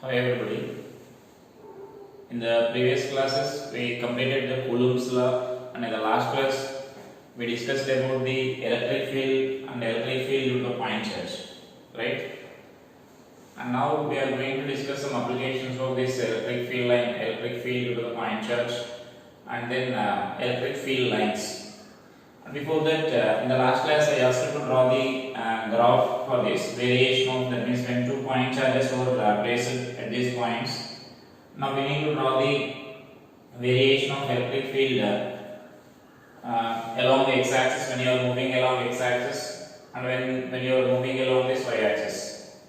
Hi everybody. In the previous classes, we completed the Coulomb's law, and in the last class, we discussed about the electric field and electric field due to point charge, right? And now we are going to discuss some applications of this electric field line, electric field due to the point charge, and then electric field lines. And before that, in the last class, I asked you to draw the graph for this variation of, that means when 2 point charges were placed at these points. Now we need to draw the variation of electric field along the x-axis when you are moving along x-axis, and when you are moving along this y-axis.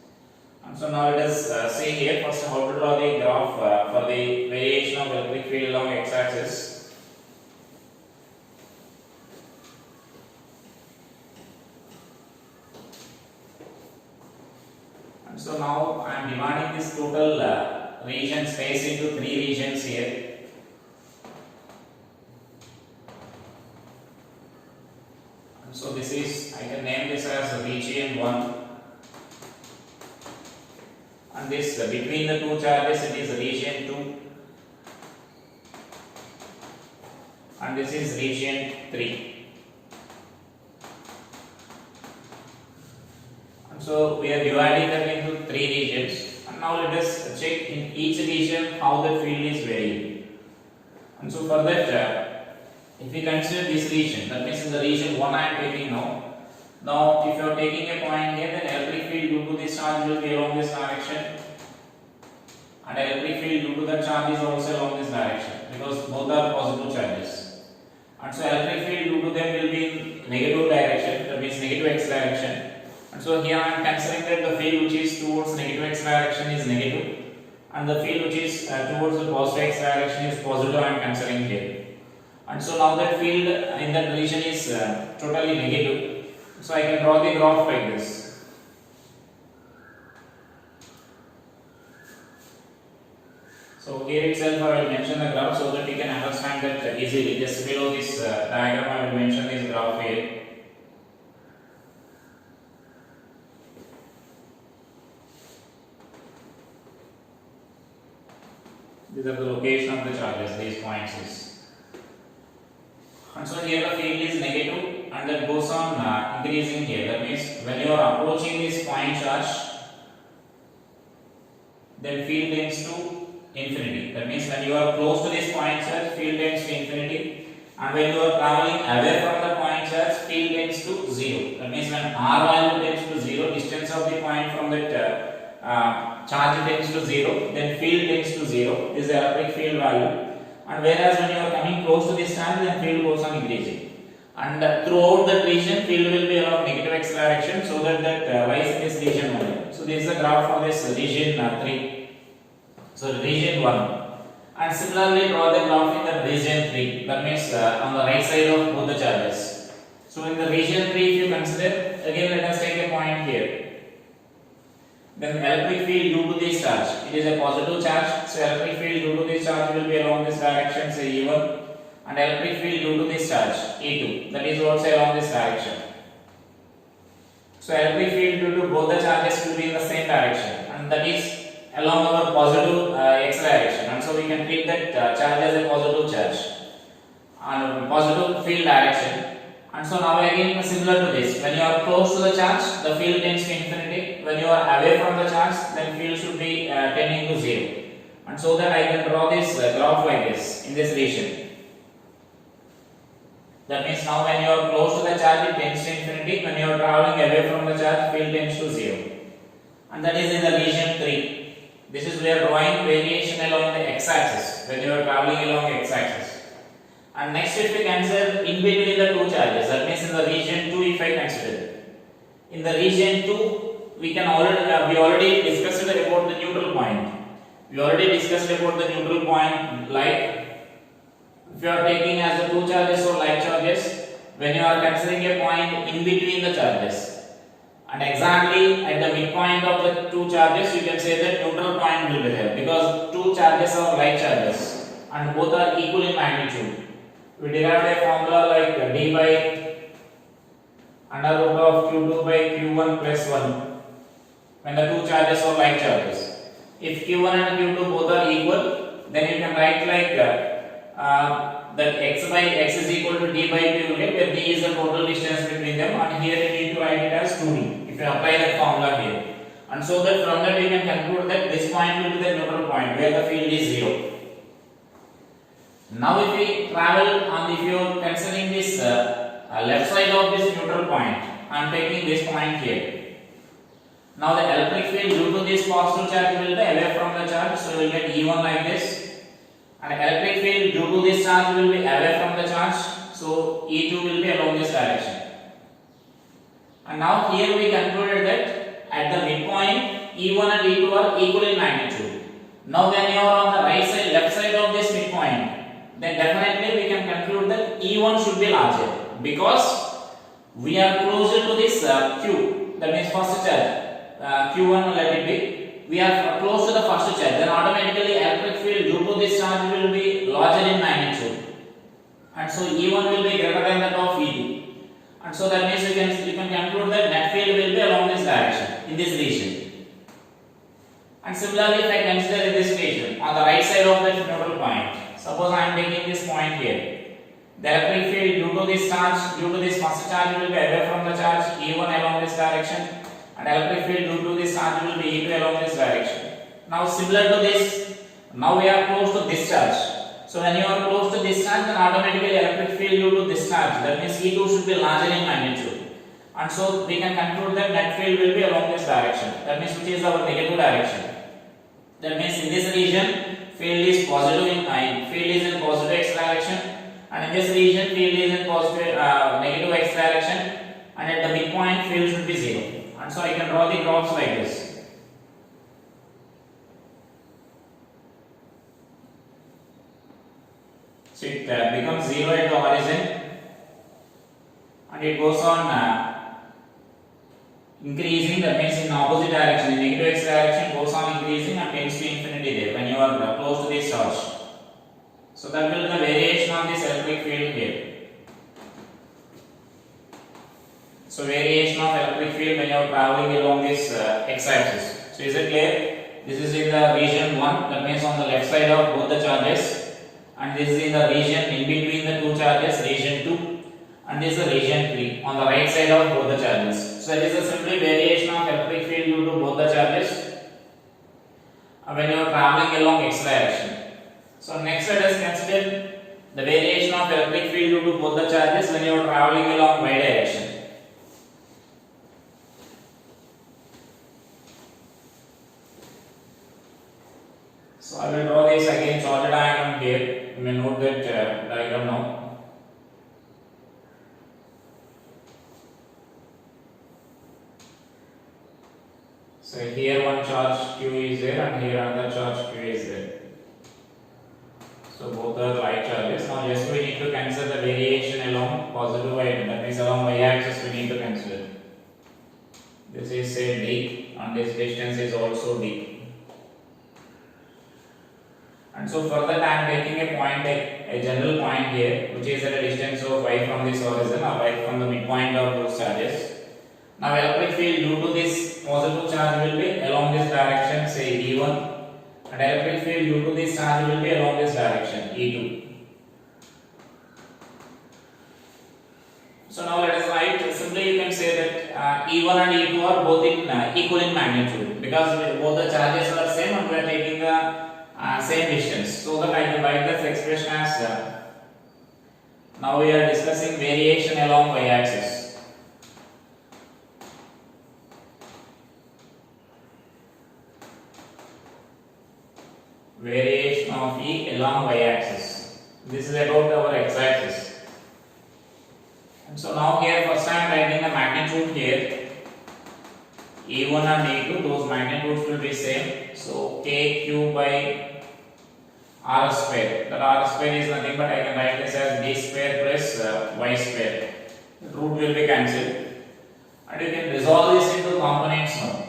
And so now let us see here first how to draw the graph for the variation of electric field along x-axis. And so now I am dividing this total region space into 3 regions here. And so this is, I can name this as region 1, and this between the 2 charges it is region 2, and this is region 3. And so we are dividing them into 3 regions. And now let us check in each region how the field is varying. And so for that, if we consider this region, that means in the region 1 I am taking now. Now if you are taking a point here, then electric field due to this charge will be along this direction, and electric field due to that charge is also along this direction, because both are positive charges. And so electric field due to them will be in negative direction, that means negative x direction. And so here I am considering that the field which is towards negative x direction is negative, and the field which is towards the positive x direction is positive. I am considering here. And so now that field in that region is totally negative. So I can draw the graph like this. So here itself I will mention the graph so that you can understand that easily. Just below this diagram I will mention this graph here. These are the location of the charges, these points is. And so here the field is negative, and that goes on increasing here. That means when you are approaching this point charge, then field tends to infinity. That means when you are close to this point charge, field tends to infinity, and when you are traveling away from the point charge, field tends to 0. That means when r value tends to 0, distance of the point from that charge tends to 0, then field tends to 0, this is the electric field value. And whereas when you are coming close to this charge, then field goes on increasing. And throughout that region, field will be along negative x direction, so that lies in this region only. So this is the graph for this region 3. So region 1. And similarly draw the graph in the region 3. That means on the right side of both the charges. So in the region 3, if you consider, again let us take a point here. Then electric field due to this charge, it is a positive charge, so electric field due to this charge will be along this direction, say E1, and electric field due to this charge, E2, that is also along this direction. So electric field due to both the charges will be in the same direction, and that is along our positive x direction, and so we can treat that charge as a positive charge and positive field direction. And so now again similar to this, when you are close to the charge, the field tends to infinity. When you are away from the charge, then field should be tending to 0. And so that I can draw this graph like this in this region. That means now when you are close to the charge, it tends to infinity. When you are traveling away from the charge, field tends to 0. And that is in the region 3. This is where drawing variation along the x-axis when you are traveling along x-axis. And next if we consider in between the 2 charges, that means in the region 2 if I consider. In the region 2, we already discussed about the neutral point. We already discussed about the neutral point, like if you are taking as the 2 charges or like charges, when you are considering a point in between the charges, and exactly at the midpoint of the 2 charges, you can say that neutral point will be there, because 2 charges are like charges and both are equal in magnitude. We derived a formula like d by under root of q2 by q1 plus 1 when the 2 charges are like charges. If q1 and q2 both are equal, then you can write like that x by x is equal to d by q, okay, where d is the total distance between them, and here you need to write it as 2d if you apply that formula here. And so that from that you can conclude that this point will be the neutral point where the field is 0. Now if we travel and if you are considering this left side of this neutral point, I am taking this point here. Now the electric field due to this positive charge will be away from the charge, so you will get E1 like this, and electric field due to this charge will be away from the charge, so E2 will be along this direction. And now here we concluded that at the midpoint E1 and E2 are equal in magnitude. Now when you are on the right side, left side of this midpoint, then definitely we can conclude that E1 should be larger because we are closer to this Q, that means first charge. Q1 let it be, we are close to the first charge, then automatically electric field due to this charge will be larger in magnitude, and so E1 will be greater than that of E2, and so that means you can conclude that net field will be along this direction in this region. And similarly, if I consider in this region on the right side of the neutral point, suppose I am taking this point here, the electric field due to this charge, due to this first charge will be away from the charge E1 along this direction, and electric field due to this charge will be E2 along this direction. Now similar to this, now we are close to this charge. So when you are close to this charge, then automatically electric field due to this charge, that means E2 should be larger in magnitude. And so we can conclude that net field will be along this direction. That means which is our negative direction. That means in this region field is positive in field is in positive x direction, and in this region field is in positive negative x direction, and at the midpoint field should be 0. And so I can draw the graphs like this. So it becomes 0 at the origin, and it goes on increasing, that means in opposite direction, in negative x direction goes on increasing and tends to infinity there when you are close to this charge. So that will be the variation of this electric field here. So variation of electric field when you are traveling along this x-axis. So is it clear? This is in the region 1, that means on the left side of both the charges, and this is in the region in between the two charges, region 2, and this is the region 3 on the right side of both the charges. So this is simply variation of electric field due to both the charges when you are traveling along x direction. So next let us consider the variation of electric field due to both the charges when you are traveling along y direction. So I will draw this again charge diagram here. You may note that diagram now. So here one charge Q is there, and here another charge Q is there. So both are like charges. Now just we need to consider the variation along positive y, that means along y axis we need to consider. This is say d, and this distance is also d. And so for that I am taking a point, a general point here, which is at a distance of y from this horizon or y from the midpoint of those charges. Now electric field due to this positive charge will be along this direction, say E1, and electric field due to this charge will be along this direction, E2. So now let us write, simply you can say that E1 and E2 are both equal in magnitude, because both the charges are same and we are taking the same distance, so that I can write this expression as now we are discussing variation along y axis. Variation of E along y axis. This is about our x axis. And so now here first I am writing the magnitude here. E1 and E2, those magnitudes will be same. So KQ by R square. That R square is nothing but I can write this as D square plus Y square. The root will be cancelled. And you can resolve this into components now.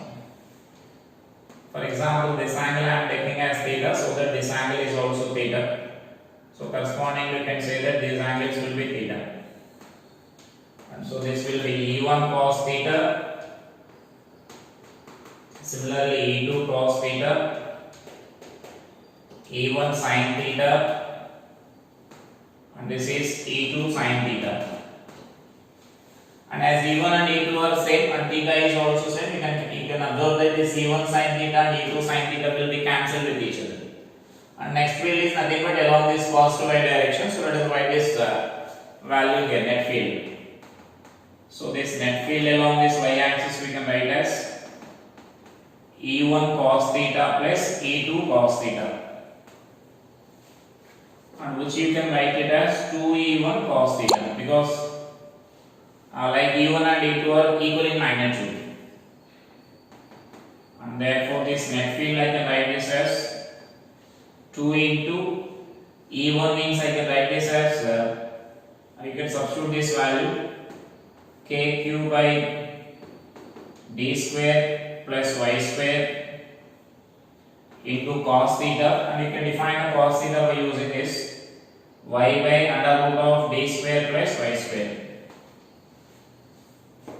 For example, this angle I am taking as theta, so that this angle is also theta. So corresponding you can say that these angles will be theta. And so this will be E1 cos theta. Similarly E2 cos theta. E1 sin theta and this is E2 sin theta. And as E1 and E2 are same and theta is also same, you can observe that this E1 sin theta and E2 sin theta will be cancelled with each other. And next field is nothing but along this positive y direction. So let us write this value here, net field. So this net field along this y axis we can write as E1 cos theta plus E2 cos theta. And which you can write it as 2E1 cos theta because like E1 and E2 are equal in magnitude. And therefore this net field I can write this as 2 into E1 means I can write this as I can substitute this value kq by d square plus y square into cos theta, and you can define the cos theta by using this y by under root of d square plus y square.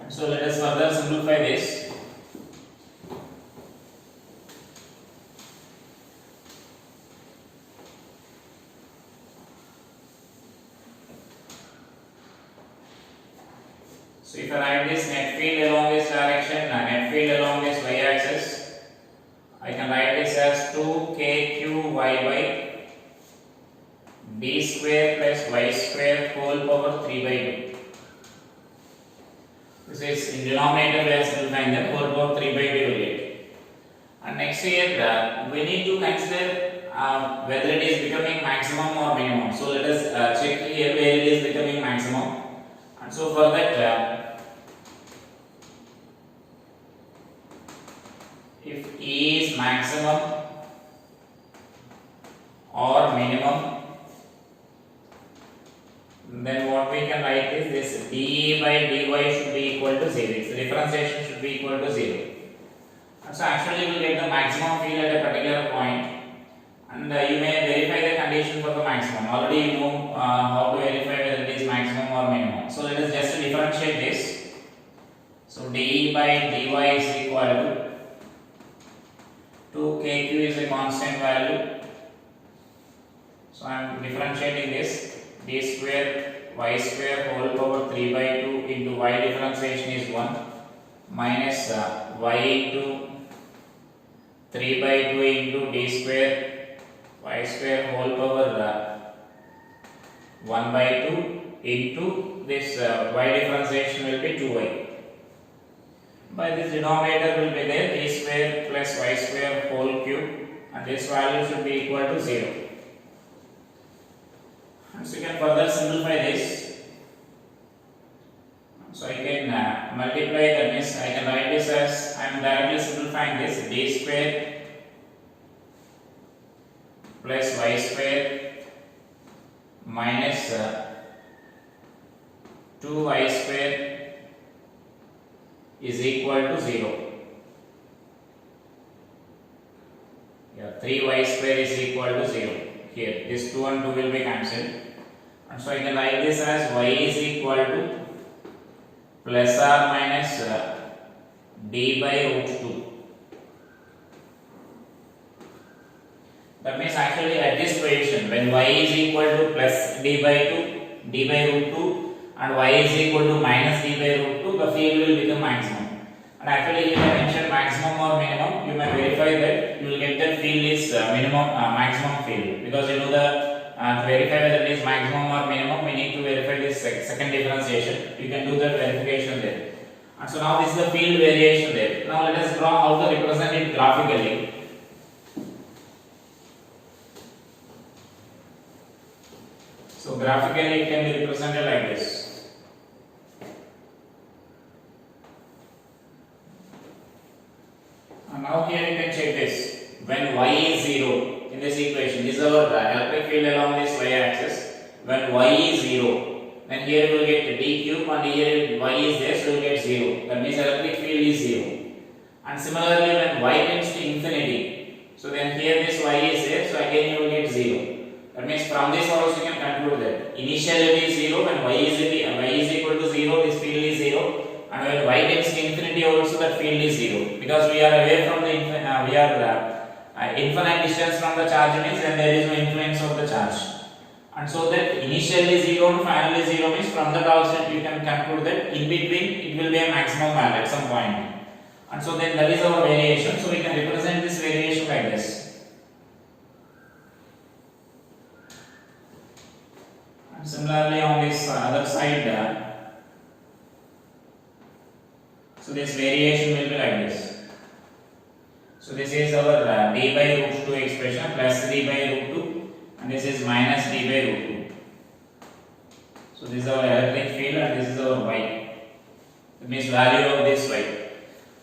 So let us further simplify this. So if I write this net field along this direction and net field along this y axis, I can write this as 2kqy by d square plus y square whole power 3 by 2. This is in denominator we are simplifying that whole power 3 by 2 will get. And next here we need to consider whether it is becoming maximum or minimum. So let us check here where it is becoming maximum. And so for that if E is maximum or minimum, then what we can write is this dE by dy should be equal to 0. So differentiation should be equal to 0. And so actually we will get the maximum field at a particular point, and you may verify the condition for the maximum. Already you know how to verify whether it is maximum or minimum. So let us just differentiate this. So dE by dy is equal to 2kq is a constant value. So I am differentiating this d square y square whole power 3 by 2 into y differentiation is 1 minus y into 3 by 2 into d square y square whole power 1 by 2 into this y differentiation will be 2y. By this denominator will be there d square plus y square whole cube, and this value should be equal to 0. And so you can further simplify this. So I can multiply, that means I can write this as, I am directly simplifying this, d square plus y square minus 2y square is equal to 0. Yeah, 3y square is equal to 0. Here, this 2 and 2 will be cancelled. And so I can write this as y is equal to plus or minus d by root 2. That means actually at this position, when y is equal to plus d by root 2 and y is equal to minus d by root 2, the field will become maximum. And actually here I mentioned maximum or minimum, you may verify that you will get the field is maximum field, because you know to verify whether it is maximum or minimum, we need to verify this second differentiation. You can do that verification there. And so now this is the field variation there. Now let us draw how to represent it graphically. So graphically it can be represented like this. And now here you can check this. When y is 0 in this equation, this is our electric field along this y axis. When y is 0, then here you will get d cube, and here y is there, so you will get 0. That means electric field is 0. And similarly, when y tends to infinity, so then here this y is there, so again you will get 0. That means from this also you can conclude that initially it is 0, when y is equal to 0, this field is 0, and when y tends to infinity also that field is 0, because we are away from the infinite distance from the charge means then there is no influence of the charge. And so that initially 0 and finally 0 means from that also you can conclude that in between it will be a maximum value at some point. And so then that is our variation. So we can represent this variation like this. And similarly on this other side, so this variation will be like this. So this is our d by root 2 expression plus d by root 2 and this is minus d by root 2. So this is our electric field and this is our y. It means value of this y.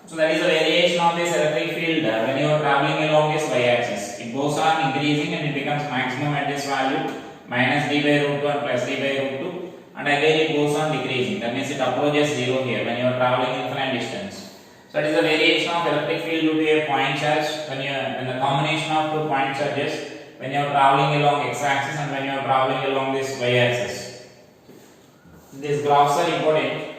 So that is a variation of this electric field when you are traveling along this y axis. It goes on increasing and it becomes maximum at this value minus d by root 2 and plus d by root 2 and again it goes on decreasing. That means it approaches 0 here when you are traveling infinite distance. So it is a variation of electric field due to a point charge when the combination of two point charges when you are traveling along x axis and when you are traveling along this y axis. These graphs are important.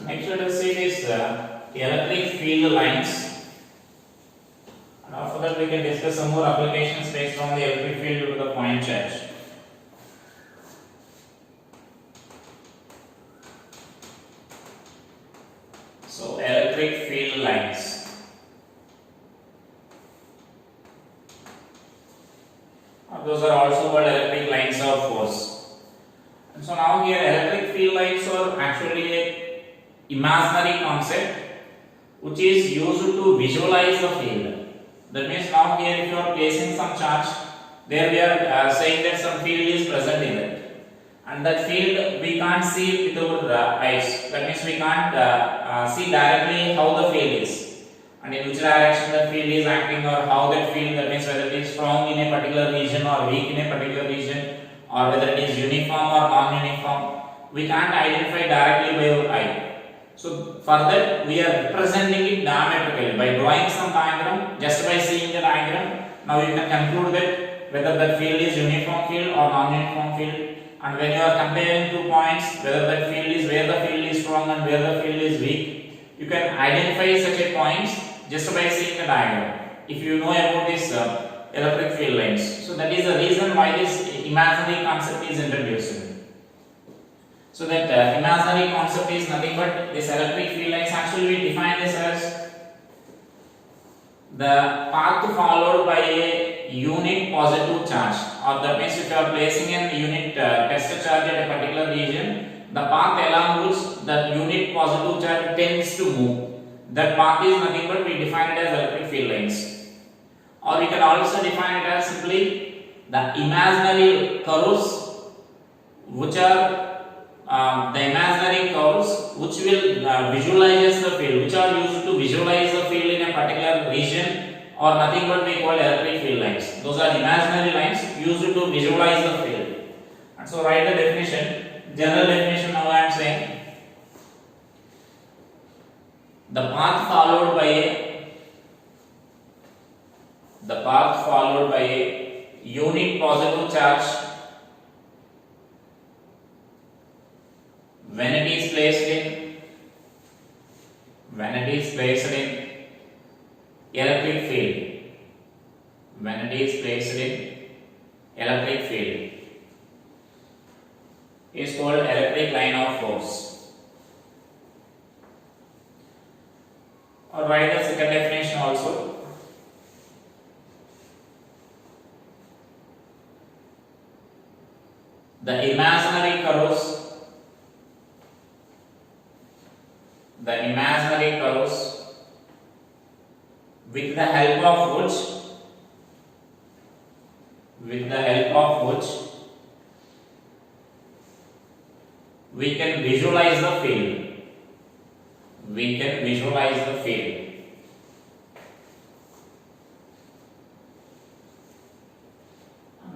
Next let us see this electric field lines. And after that we can discuss some more applications based on the electric field due to the point charge. So electric field lines. Those are also called electric lines of force. And so now here electric field lines are actually a imaginary concept which is used to visualize the field. That means now here if you are placing some charge, there we are saying that some field is present in it. And that field we can't see with our eyes. That means we can't see directly how the field is. And in which direction that field is acting or how that field, that means whether it is strong in a particular region or weak in a particular region or whether it is uniform or non-uniform. We can't identify directly by our eye. So for that we are representing it diametrically by drawing some diagram. Just by seeing the diagram, now you can conclude that whether that field is uniform field or non-uniform field. And when you are comparing 2 points, whether that field is where the field is strong and where the field is weak, you can identify such a points just by seeing the diagram. If you know about this electric field lines, so that is the reason why this imaginary concept is introduced. So that imaginary concept is nothing but this electric field lines. Actually we define this as the path followed by a unit positive charge, or that means if you are placing an unit test charge at a particular region, the path along which that unit positive charge tends to move, that path is nothing but we define it as electric field lines. Or we can also define it as simply the imaginary curves which are the imaginary curves which will visualize the field, which are used to visualize the field in a particular region, or nothing but we call electric field lines. Those are imaginary lines used to visualize the field. And so write the definition, general definition. Now I am saying the path followed by a unit positive charge when it is placed in electric field, when it is placed in electric field is called electric line of force. Or write the second definition also. The imaginary curves with the help of which we can visualize the field.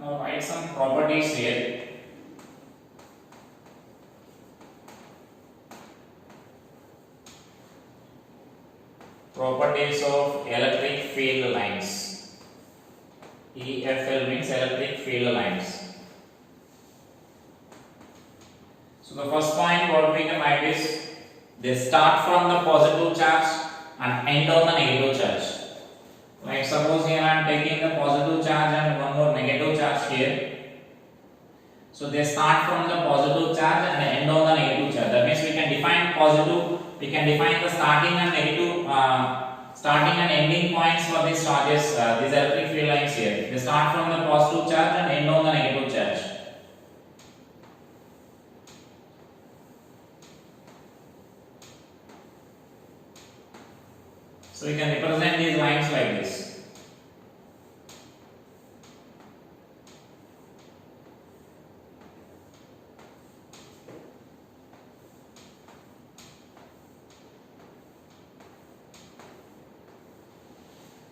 Now write some properties here. Properties of electric field lines. EFL means electric field lines. So the first point what we can write is they start from the positive charge and end on the negative charge. Like suppose here I am taking the positive charge and one more negative charge here. So they start from the positive charge and end on the negative charge. That means we can define positive, we can define the starting and negative, starting and ending points for these charges, these electric field lines here. They start from the positive charge and end on the negative charge. So we can represent these lines like this.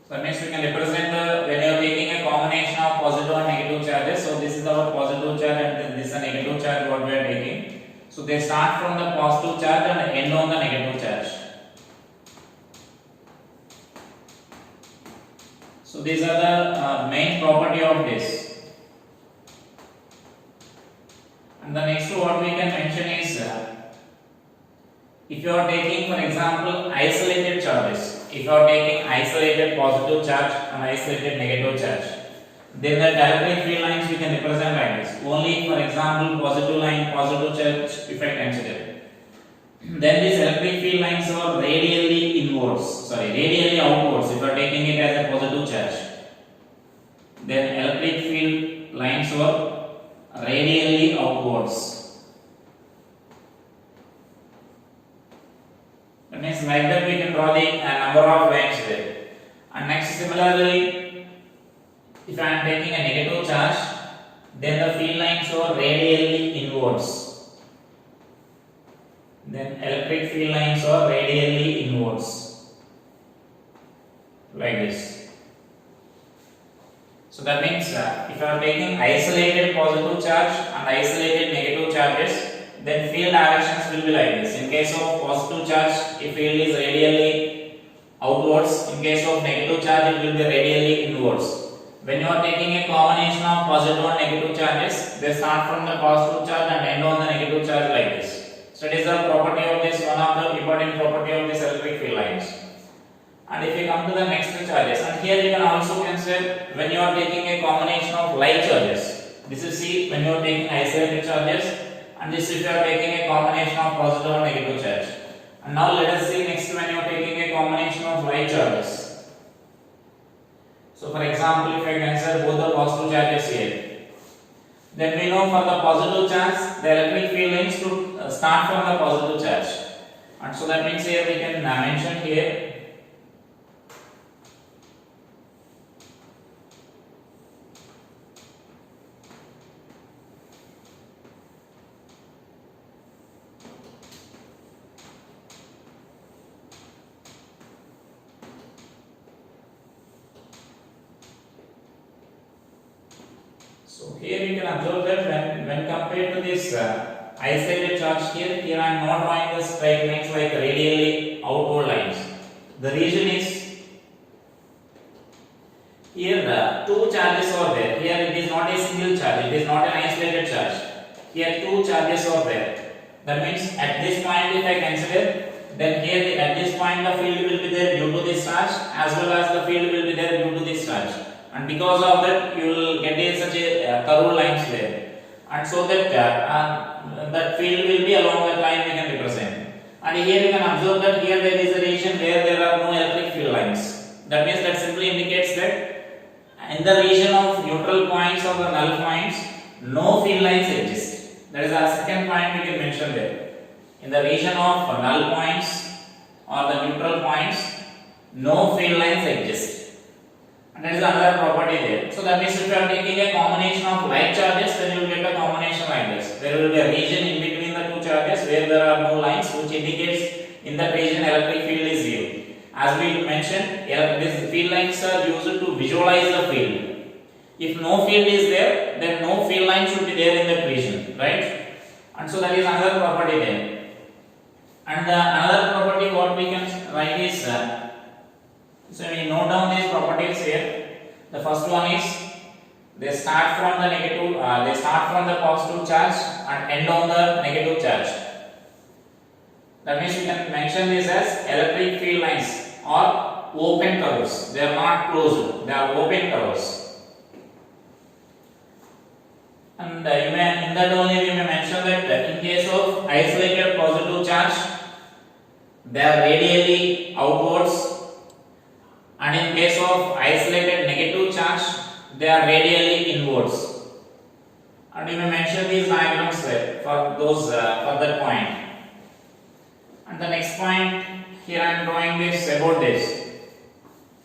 So that means we can represent the, when you are taking a combination of positive and negative charges. So this is our positive charge and this is a negative charge what we are taking. So they start from the positive charge and end on the negative charge. So these are the main property of this. And the next what we can mention is if you are taking, for example, isolated charges. If you are taking isolated positive charge and isolated negative charge, then the electric field lines we can represent like this. Only, for example, positive line, positive charge if I consider. Then these electric field lines are radially inwards, radially outwards if you are taking it as a positive charge. Then electric field lines are radially outwards. That means like that we can draw the number of lines there. And next similarly, if I am taking a negative charge, then the field lines are radially inwards. Then electric field lines are radially inwards. Like this. So that means if I am taking isolated positive charge and isolated negative charges, then field directions will be like this. In case of positive charge, if field is radially outwards. In case of negative charge, it will be radially inwards. When you are taking a combination of positive and negative charges, they start from the positive charge and end on the negative charge like this. So it is the property of this, one of the important property of this electric field lines. And if you come to the next charges, and here you can also consider when you are taking a combination of like charges. This is C when you are taking isolated charges, and this if you are taking a combination of positive and negative charge. And now let us see next when you are taking a combination of like charges. So for example, if I consider both the positive charges here, then we know for the positive charge, the electric field lines to start from the positive charge. And so that means here we can mention here So here you can observe that when compared to this isolated charge here I am not drawing the straight lines like radially outward lines. The reason is here two charges are there. Here it is not a single charge, it is not an isolated charge. Here two charges are there. That means at this point if I consider, then here at this point the field will be there due to this charge as well as the field will be there due to this charge. And because of that you will get such a curved lines there, and so that that field will be along that line we can represent. And here you can observe that here there is a region where there are no electric field lines. That means that simply indicates that in the region of neutral points or the null points no field lines exist. That is our second point we can mention there. In the region of null points or the neutral points no field lines exist. And that is another property there. So that means if you are taking a combination of like charges, then you will get a combination like this. There will be a region in between the two charges where there are no lines, which indicates in that region electric field is zero. As we mentioned, these field lines are used to visualize the field. If no field is there, then no field line should be there in that region, right? And so that is another property there. And another property what we can write is so we note down these properties here. The first one is they start from the negative, they start from the positive charge and end on the negative charge. That means you can mention this as electric field lines or open curves. They are not closed, they are open curves. And you may, in that only we may mention that in case of isolated positive charge, they are radially outwards, and in case of isolated negative charge, they are radially inwards. And you may mention these diagrams there for those for that point. And the next point here I am drawing this about this.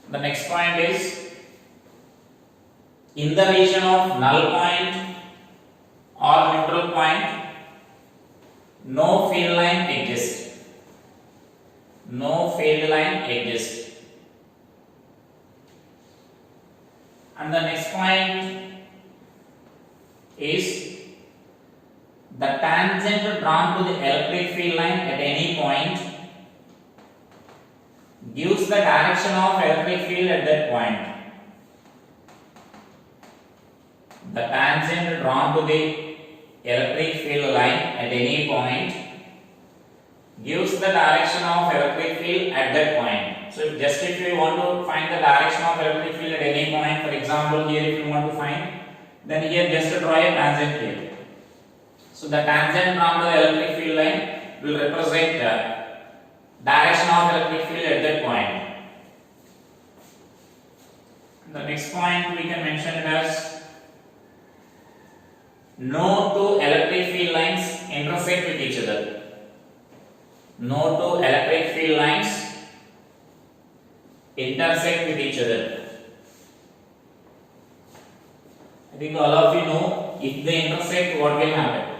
The next point is in the region of null point or neutral point, no field line exists. No field line exists. And the next point is the tangent drawn to the electric field line at any point gives the direction of electric field at that point. The tangent drawn to the electric field line at any point gives the direction of electric field at that point. So just if you want to find the direction of electric field at any point, for example here if you want to find, then here just draw a tangent here. So the tangent drawn to the electric field line will represent the direction of electric field at that point. The next point we can mention it as no two electric field lines intersect with each other. No two electric field lines intersect with each other. I think all of you know if they intersect what will happen.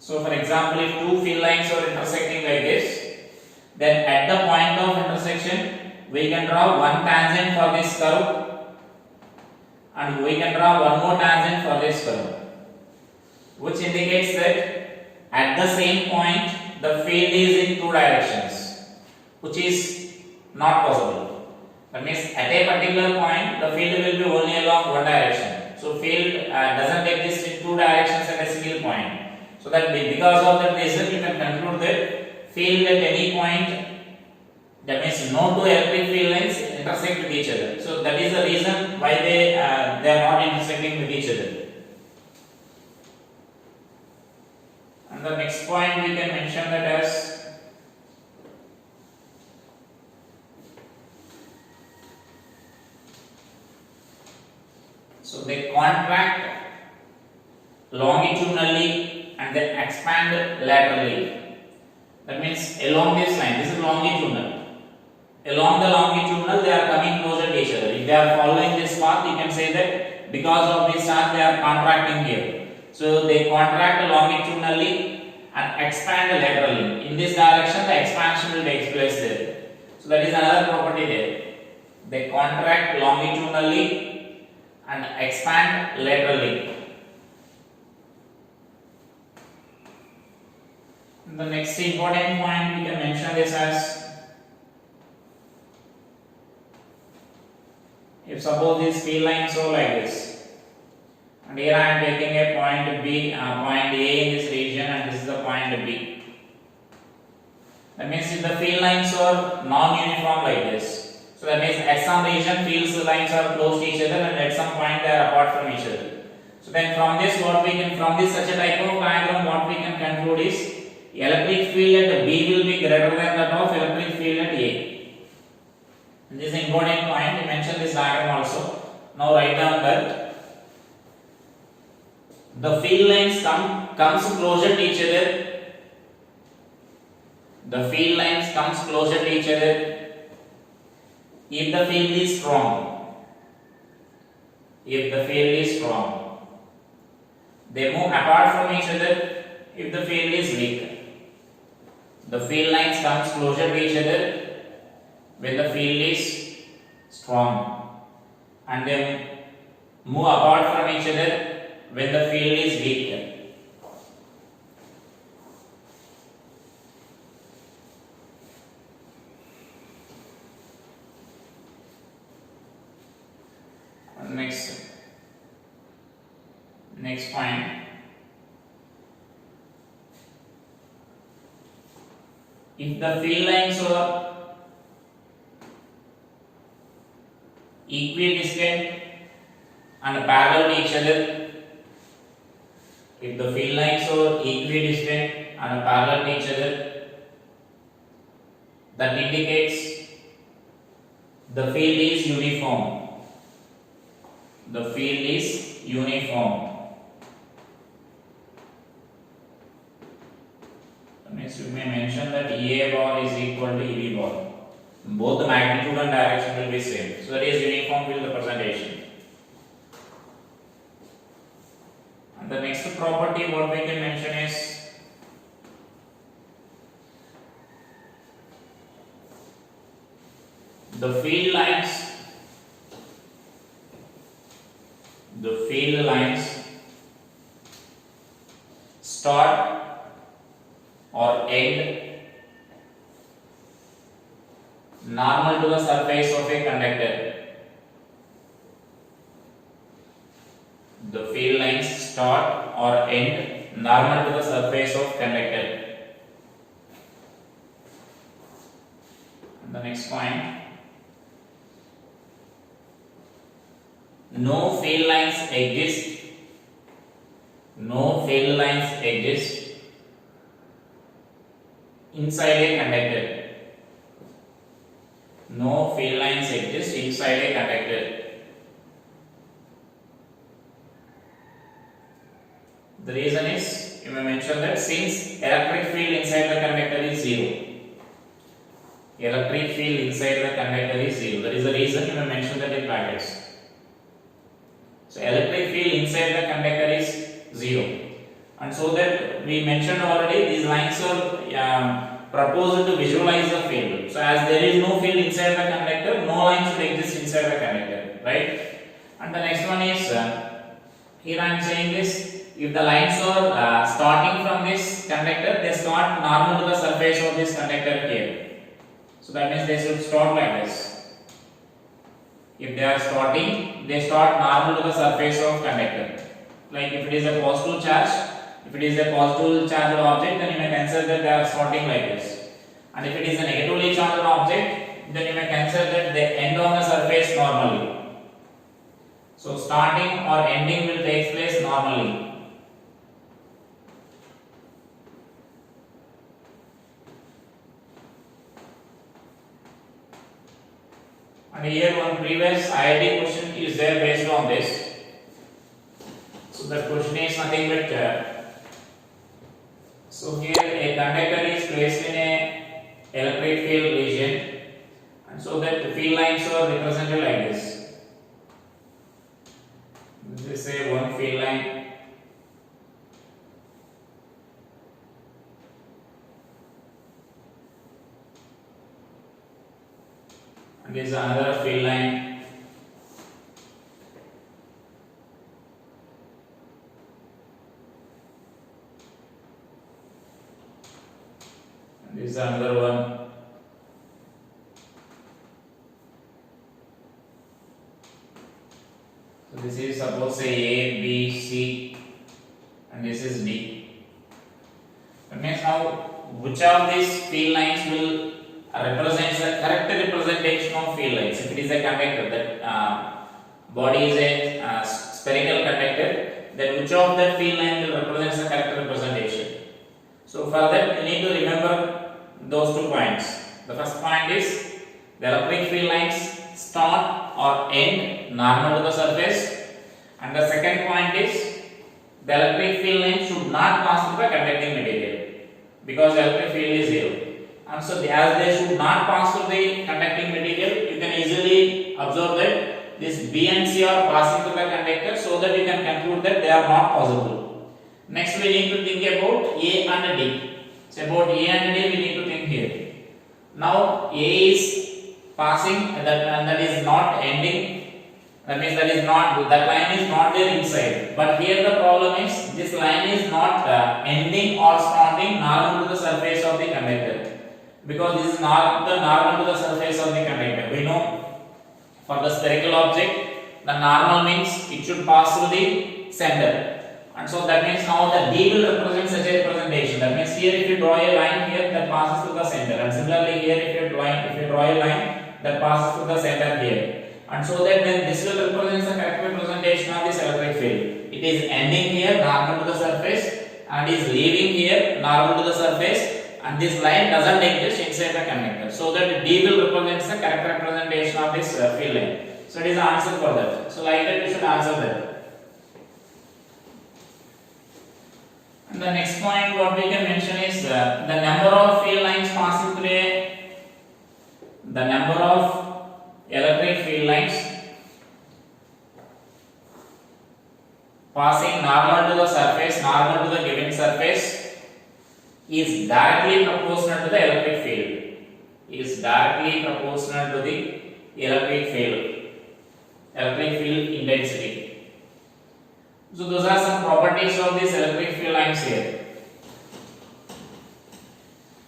So for example, if two field lines are intersecting like this, then at the point of intersection we can draw one tangent for this curve and we can draw one more tangent for this curve, which indicates that at the same point the field is in two directions, which is not possible. That means at a particular point the field will be only along one direction. So field doesn't exist in two directions at a single point. So that because of that reason you can conclude that field at any point, that means no two electric field lines intersect with each other. So that is the reason why they are not intersecting with each other. And the next point we can mention that as so they contract longitudinally and then expand laterally. That means along this line, this is longitudinal. Along the longitudinal, they are coming closer to each other. If they are following this path, you can say that because of this path, they are contracting here. So they contract longitudinally and expand laterally. In this direction, the expansion will take place there. So that is another property there. They contract longitudinally and expand laterally. The next important point we can mention this as if suppose these field lines are like this, and here I am taking a point B, point A in this region, and this is the point B. That means if the field lines are non-uniform like this, so that means at some region field lines are close to each other, and at some point they are apart from each other. So then from this from this such a type of diagram, what we can conclude is electric field at B will be greater than that of electric field at A. And this is an important point. We mentioned this diagram also. Now write down that the field lines comes closer to each other. The field lines comes closer to each other if the field is strong. If the field is strong, they move apart from each other if the field is weak. The field lines comes closer to each other when the field is strong, and they move apart from each other when the field is weak. Next point. If the field lines are equidistant and parallel to each other, if the field lines are equidistant and parallel to each other, that indicates the field is uniform. The field is uniform. That means you may mention that EA bar is equal to EB bar. Both the magnitude and direction will be same. So that is uniform field representation. And the next property what we can mention is the field lines start or end normal to the surface of a conductor. The field lines start or end normal to the surface of conductor. And the next point, no field lines exist. No field lines exist inside a conductor. No field lines exist inside a conductor. The reason is, you may mention that since electric field inside the conductor is zero. Electric field inside the conductor is zero. That is the reason you may mention that in brackets. So electric field inside the conductor is zero. And so that we mentioned already, these lines are proposed to visualize the field. So as there is no field inside the conductor, no line should exist inside the conductor, right? And the next one is, here I am saying this, if the lines are starting from this conductor, they start normal to the surface of this conductor here. So that means they should start like this. If they are starting, they start normal to the surface of conductor. Like if it is a positive charge, if it is a positive charged object, then you may consider that they are starting like this. And if it is a negatively charged object, then you may consider that they end on the surface normally. So starting or ending will take place normally. And here one previous IIT question is there based on this. So the question is nothing but so here a conductor is placed in a electric field region, and so that the field lines are represented like this. This is a one field line. And this is another field line. And this is another one. So this is suppose say A, B, C, and this is D. That means now which of these field lines will represents the correct representation of field lines. If it is a conductor, that body is a spherical conductor, then which of that field line will represent the correct representation? So for that you need to remember those 2 points. The first point is the electric field lines start or end normal to the surface, and the second point is the electric field line should not pass through the conducting material because the electric field is zero. And so as they should not pass through the conducting material, you can easily observe that this B and C are passing through the conductor, so that you can conclude that they are not possible. Next we need to think about A and D. So about A and D we need to think here. Now A is passing, that is not ending. That means that line is not there inside. But here the problem is this line is not ending or starting normal to the surface of the conductor. Because this is not the normal to the surface of the conductor. We know for the spherical object, The normal means it should pass through the center. And so that means now the D will represent such a representation. That means here if you draw a line here that passes through the center, and similarly here if you draw a line that passes through the center here. And so that then this will represent the correct representation of this electric field. It is ending here normal to the surface and is leaving here normal to the surface, and this line doesn't exist inside the conductor. So that D will represent the correct representation of this field line. So it is the answer for that. So like that you should answer that. And the next point what we can mention is the number of field lines passing through the number of electric field lines passing normal to the surface, normal to the given surface is directly proportional to the electric field. Is directly proportional to the electric field intensity. So those are some properties of these electric field lines here.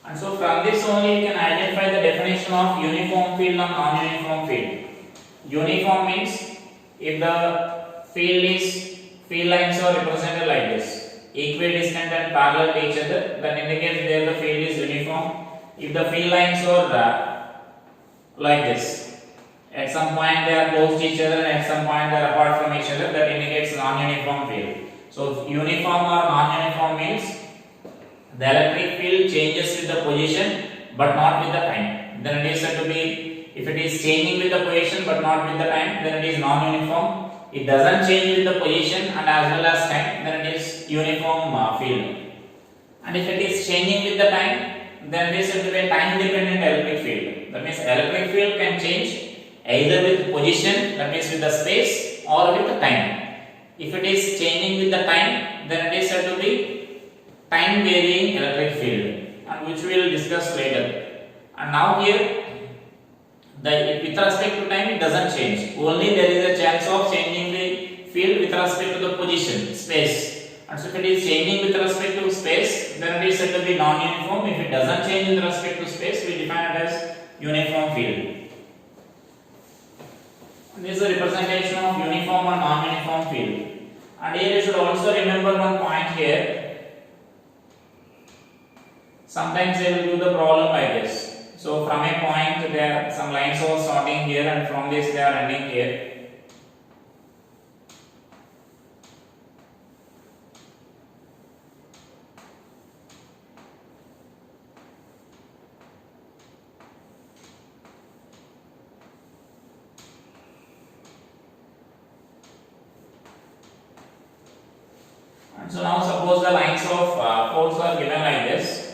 And so from this only you can identify the definition of uniform field and non-uniform field. Uniform means if the field lines are represented like this, equidistant and parallel to each other, then indicates there the field is uniform. If the field lines are like this, at some point they are close to each other and at some point they are apart from each other, that indicates non-uniform field. So uniform or non-uniform means the electric field changes with the position but not with the time. Then it is said to be, if it is changing with the position but not with the time, then it is non-uniform. It doesn't change with the position and as well as time, then it is uniform field. And if it is changing with the time, then it is said to be a time dependent electric field. That means electric field can change either with position, that means with the space, or with the time. If it is changing with the time, then it is said to be time varying electric field, and which we will discuss later. And now here, with respect to time, it doesn't change. Only there is a chance of changing the field with respect to the position, space. And so if it is changing with respect to space, then it is said to be non-uniform. If it doesn't change with respect to space, we define it as uniform field. And this is a representation of uniform and non-uniform field. And here you should also remember one point here. Sometimes they will do the problem like this. So from a point there are some lines are starting here and from this they are ending here. And so now suppose the lines of force are given like this.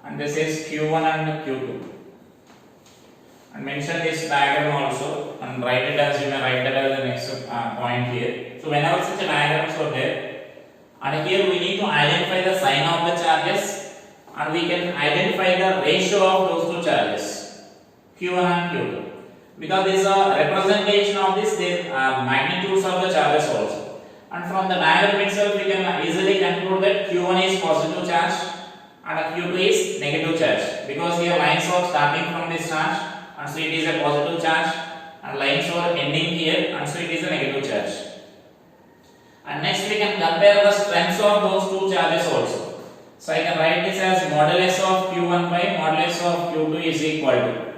And this is Q1 and Q2. And mention this diagram also and write it as you may write that as the next point here. So whenever such a diagrams are there, and here we need to identify the sign of the charges and we can identify the ratio of those two charges, Q1 and Q2. Because this is a representation of this magnitudes of the charges also. And from the diagram itself we can easily conclude that Q1 is positive charge and Q2 is negative charge, because here lines are starting from this charge and so it is a positive charge, and lines are ending here and so it is a negative charge. And next we can compare the strengths of those two charges also. So I can write this as modulus of Q1 by modulus of Q2 is equal to.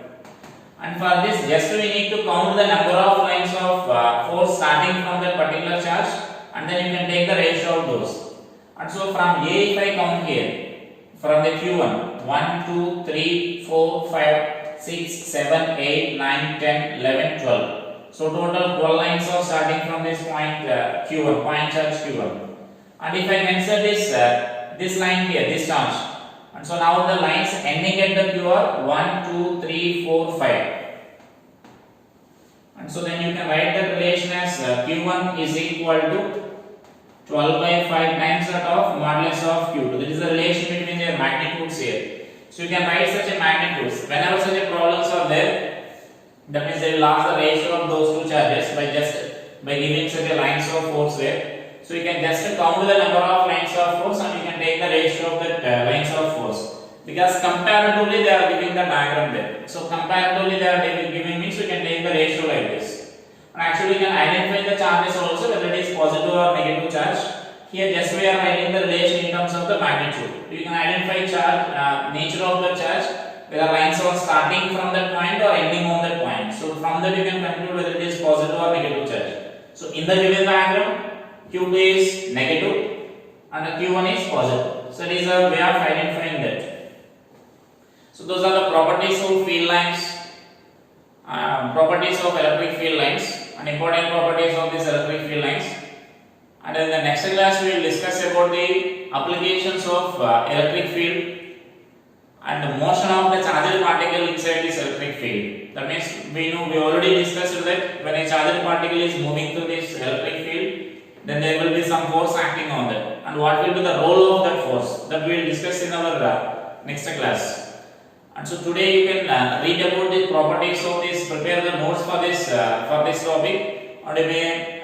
And for this just we need to count the number of lines of force starting from that particular charge, and then you can take the ratio of those. And so from A, if I count here, from the Q1, 1, 2, 3, 4, 5, 6, 7, 8, 9, 10, 11, 12. So total 12 lines are starting from this point Q1, point charge Q1. And if I mention this line here, this charge, and so now the lines ending at the Q are 1, 2, 3, 4, 5. And so then you can write the relation as Q1 is equal to 12 by 5 times that of modulus of Q2. That is the relation between their magnitudes here. So you can write such a magnitudes. Whenever such a problems are there, that means they will ask the ratio of those two charges by giving such a lines of force there. So you can just count the number of lines of force and you can take the ratio of the lines of force. Because comparatively they are giving the diagram there. So comparatively they are giving means we can take the ratio like this. And actually we can identify the charges also whether it is positive or negative charge. Here just we are writing the relation in terms of the magnitude. You can identify charge, nature of the charge, whether lines are starting from that point or ending on that point. So from that you can conclude whether it is positive or negative charge. So in the given diagram, Q2 is negative and Q1 is positive. So it is a way of identifying that. So those are the properties of field lines, properties of electric field lines, and important properties of these electric field lines. And in the next class we will discuss about the applications of electric field and the motion of the charged particle inside this electric field. That means we already discussed that when a charged particle is moving through this electric field, then there will be some force acting on that. And what will be the role of that force? That we will discuss in our next class. And so today you can read about the properties of this, prepare the notes for this topic, and you may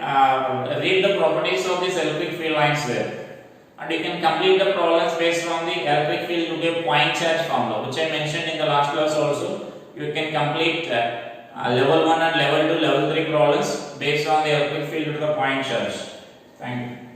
read the properties of these electric field lines there. And you can complete the problems based on the electric field to give point charge formula, which I mentioned in the last class also. You can complete level 1 and level 2, level 3 problems based on the electric field to the point charge. Thank you.